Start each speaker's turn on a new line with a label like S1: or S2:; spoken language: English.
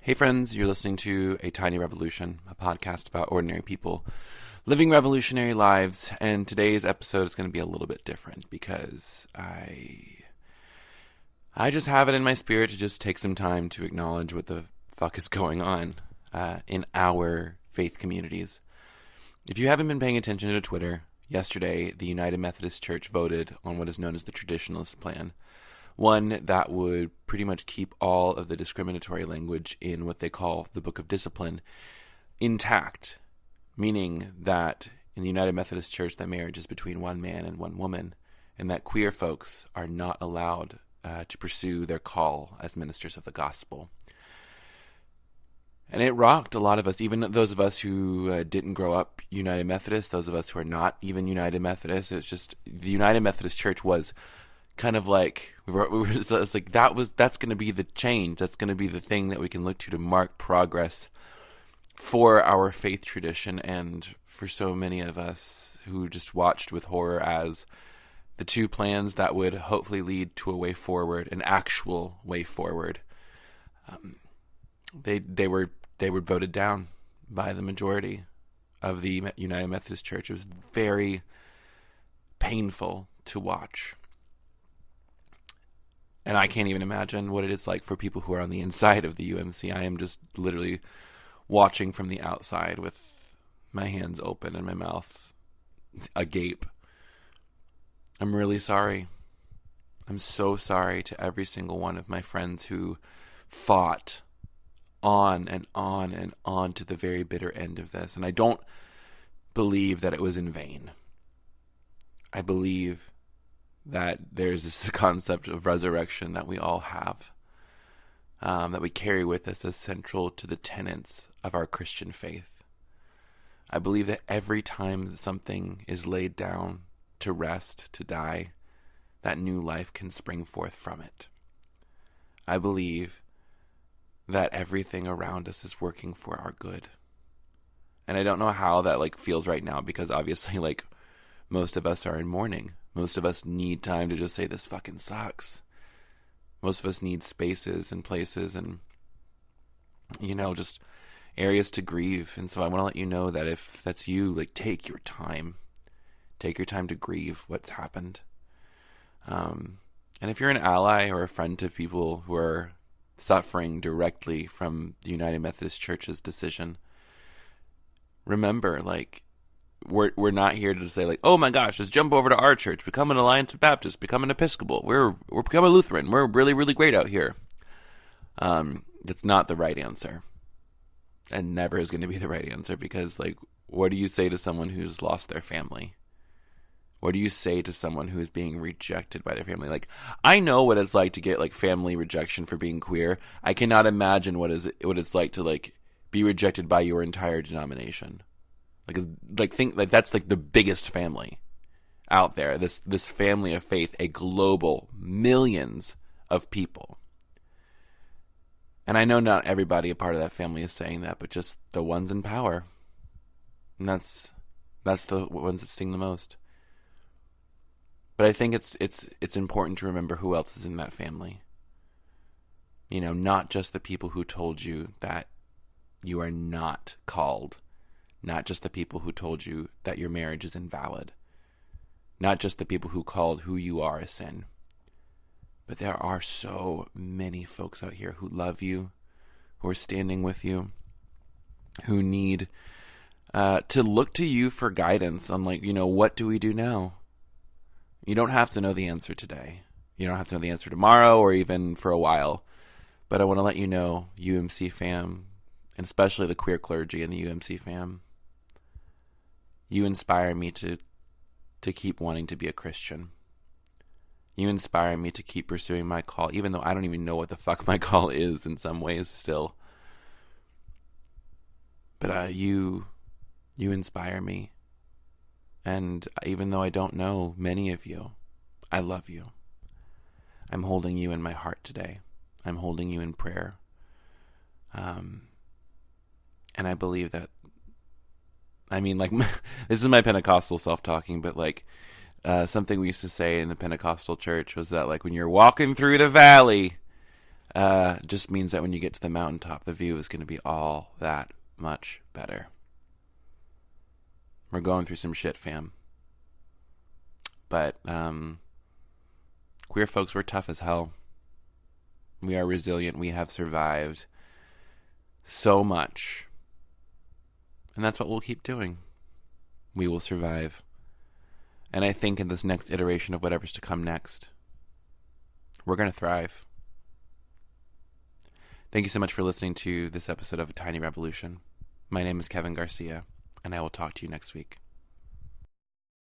S1: Hey friends, you're listening to A Tiny Revolution, a podcast about ordinary people living revolutionary lives, and today's episode is going to be a little bit different because I just have it in my spirit to just take some time to acknowledge what the fuck is going on in our faith communities. If you haven't been paying attention to Twitter, yesterday the United Methodist Church voted on what is known as the Traditionalist Plan. One that would pretty much keep all of the discriminatory language in what they call the Book of Discipline intact, meaning that in the United Methodist Church that marriage is between one man and one woman, and that queer folks are not allowed to pursue their call as ministers of the gospel. And it rocked a lot of us, even those of us who didn't grow up United Methodist, those of us who are not even United Methodist. It's just the United Methodist Church was kind of like it's like that's going to be the change. That's going to be the thing that we can look to mark progress for our faith tradition, and for so many of us who just watched with horror as the two plans that would hopefully lead to a way forward, an actual way forward, they were voted down by the majority of the United Methodist Church. It was very painful to watch. And I can't even imagine what it is like for people who are on the inside of the UMC. I am just literally watching from the outside with my hands open and my mouth agape. I'm really sorry. I'm so sorry to every single one of my friends who fought on and on and on to the very bitter end of this. And I don't believe that it was in vain. I believe that there's this concept of resurrection that we all have, that we carry with us as central to the tenets of our Christian faith. I believe that every time that something is laid down to rest, to die, that new life can spring forth from it. I believe that everything around us is working for our good. And I don't know how that feels right now, because obviously most of us are in mourning. Most of us need time to just say, this fucking sucks. Most of us need spaces and places and, just areas to grieve. And so I want to let you know that if that's you, take your time. Take your time to grieve what's happened. And if you're an ally or a friend to people who are suffering directly from the United Methodist Church's decision, remember, we're not here to say oh my gosh, just jump over to our church, become an Alliance of Baptists, become an Episcopal. We're become a Lutheran. We're really, really great out here. That's not the right answer, and never is going to be the right answer, because what do you say to someone who's lost their family? What do you say to someone who is being rejected by their family? I know what it's like to get family rejection for being queer. I cannot imagine what it's like to be rejected by your entire denomination. Think that's the biggest family out there. This family of faith, a global millions of people. And I know not everybody a part of that family is saying that, but just the ones in power. And that's the ones that sting the most. But I think it's important to remember who else is in that family. Not just the people who told you that you are not called. Not just the people who told you that your marriage is invalid. Not just the people who called who you are a sin. But there are so many folks out here who love you, who are standing with you, who need to look to you for guidance on what do we do now? You don't have to know the answer today. You don't have to know the answer tomorrow or even for a while. But I want to let you know, UMC fam, and especially the queer clergy in the UMC fam, you inspire me to keep wanting to be a Christian. You inspire me to keep pursuing my call, even though I don't even know what the fuck my call is in some ways still. But you inspire me. And even though I don't know many of you, I love you. I'm holding you in my heart today. I'm holding you in prayer. And I believe that, this is my Pentecostal self-talking, but something we used to say in the Pentecostal church was that when you're walking through the valley, just means that when you get to the mountaintop, the view is going to be all that much better. We're going through some shit, fam. But queer folks, we're tough as hell. We are resilient. We have survived so much. And that's what we'll keep doing. We will survive. And I think in this next iteration of whatever's to come next, we're going to thrive. Thank you so much for listening to this episode of A Tiny Revolution. My name is Kevin Garcia, and I will talk to you next week.